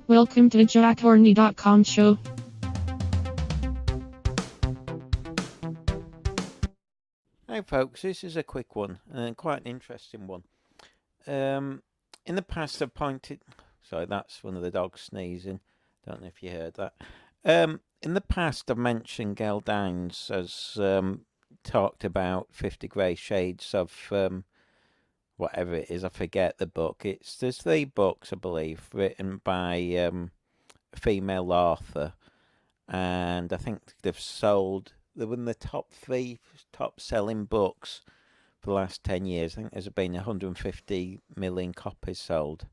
Welcome to JackHorny.com show. Hi folks, this is a quick one and quite an interesting one. In the past I've pointed... Sorry, that's one of the dogs sneezing. Don't know if you heard that. In the past I've mentioned Gail Dines has talked about 50 Grey Shades of whatever it is, I forget the book. There's 3 books, I believe, written by a female author, and I think they've sold... They're in the top 3 top selling books for the last 10 years. I think there's been 150 million copies sold.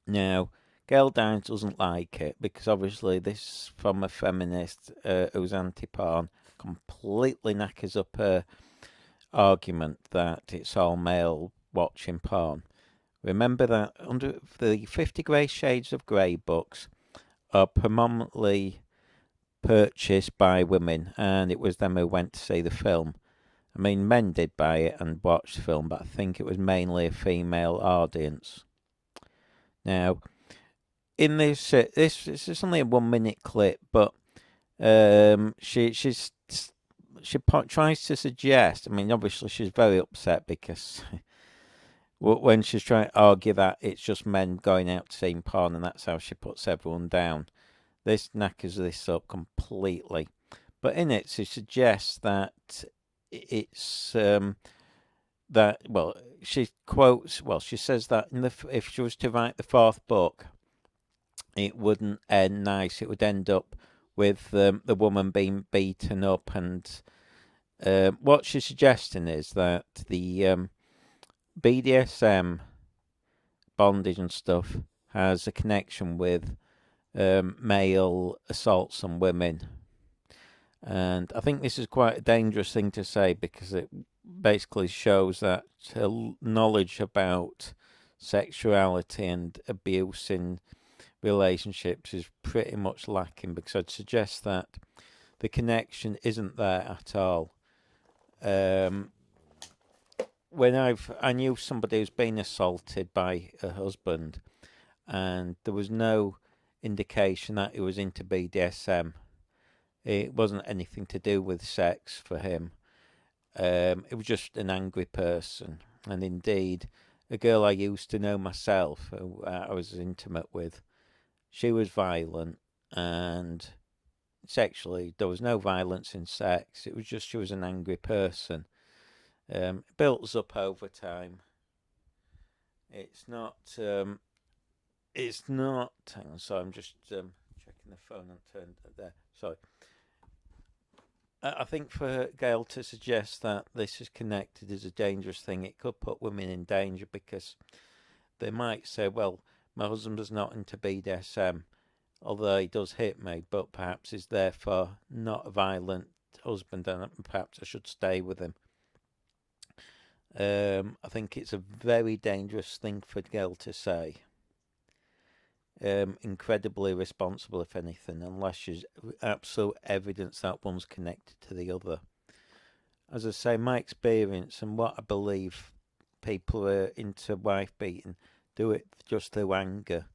Now, Gail Dines doesn't like it because obviously this, from a feminist who's anti-porn, completely knackers up her argument that it's all male watching porn. Remember that under the 50 Grey Shades of Grey books are predominantly purchased by women, and it was them who went to see the film. I mean, men did buy it and watch the film, but I think it was mainly a female audience. Now, in this is only a 1-minute clip, but she tries to suggest. I mean, obviously she's very upset because when she's trying to argue that it's just men going out to see porn, and that's how she puts everyone down. This knackers this up completely. But in it, she suggests that it's she says that if she was to write the 4th book, it wouldn't end nice. It would end up with the woman being beaten up, and what she's suggesting is that the BDSM bondage and stuff has a connection with male assaults on women. And I think this is quite a dangerous thing to say because it basically shows that knowledge about sexuality and abuse in relationships is pretty much lacking, because I'd suggest that the connection isn't there at all. When I knew somebody who's been assaulted by a husband, and there was no indication that he was into BDSM. It wasn't anything to do with sex for him. It was just an angry person. And indeed, a girl I used to know myself, who I was intimate with, she was violent, and sexually there was no violence in sex. It was just she was an angry person. It builds up over time. It's not... Hang on, sorry, I'm just checking the phone and turned it there. Sorry. I think for Gail to suggest that this is connected is a dangerous thing. It could put women in danger, because they might say, well, my husband's not into BDSM, although he does hit me, but perhaps he's therefore not a violent husband, and perhaps I should stay with him. I think it's a very dangerous thing for Gail to say. Incredibly irresponsible, if anything, unless there's absolute evidence that one's connected to the other. As I say, my experience and what I believe people who are into wife beating do it just through anger.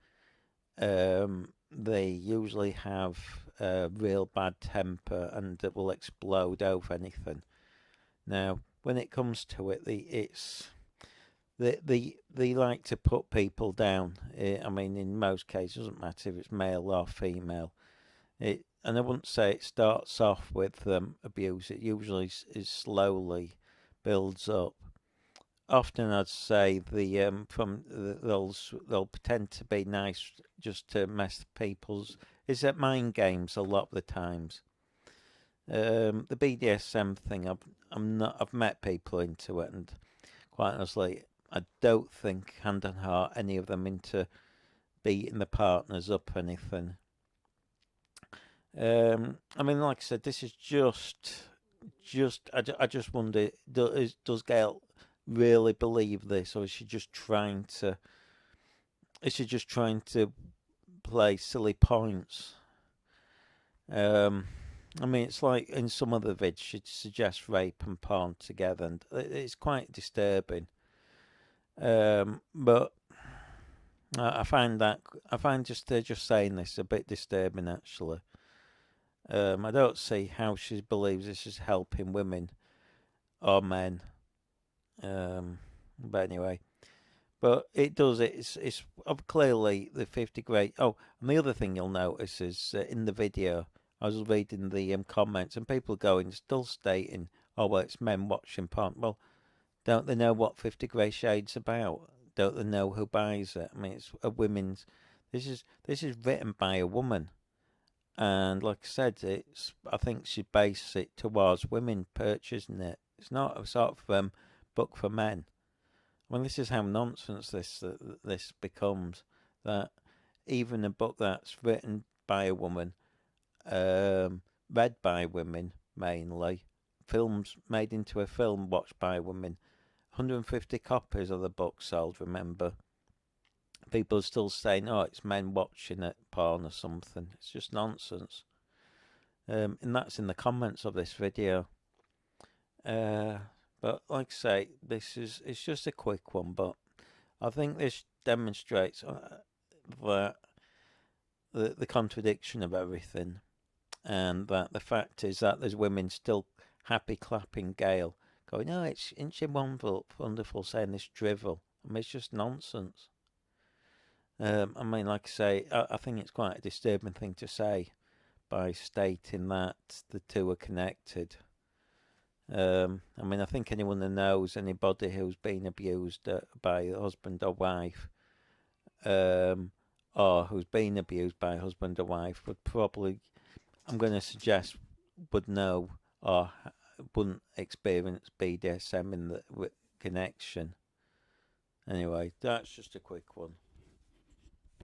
They usually have a real bad temper and it will explode over anything. Now, when it comes to it, they like to put people down. I mean, in most cases, it doesn't matter if it's male or female. And I wouldn't say it starts off with abuse. It usually is slowly builds up. Often, I'd say they'll pretend to be nice just to mess people's. It's at mind games a lot of the times. The BDSM thing, I've met people into it, and quite honestly, I don't think, hand on heart, any of them into beating the partners up or anything. I mean, like I said, this is I just wonder, does Gail really believe this, or is she just trying to play silly points? I mean, it's like in some other vids, she suggests rape and porn together, and it's quite disturbing. But I find just saying this a bit disturbing, actually. I don't see how she believes this is helping women or men. But anyway, but it does. It's clearly the 50 grade. Oh, and the other thing you'll notice is in the video, I was reading the comments, and people going still stating, "Oh, well, it's men watching porn." Well, don't they know what 50 Grey Shades about? Don't they know who buys it? I mean, it's a women's. This is written by a woman, and like I said, I think she based it towards women purchasing it. It's not a sort of book for men. Well, this is how nonsense this becomes. That even a book that's written by a woman, read by women mainly, films made into a film watched by women. 150 copies of the book sold. Remember, people are still saying, "Oh, it's men watching it, porn or something." It's just nonsense. And that's in the comments of this video. But like I say, it's just a quick one, but I think this demonstrates that the contradiction of everything, and that the fact is that there's women still happy clapping Gail, going, "Oh, isn't she wonderful saying this drivel?" I mean, it's just nonsense. I mean, like I say, I think it's quite a disturbing thing to say by stating that the two are connected. I mean, I think anyone that knows anybody who's been abused by a husband or wife, or who's been abused by a husband or wife, would probably, I'm going to suggest, would know or wouldn't experience BDSM in the connection. Anyway, that's just a quick one.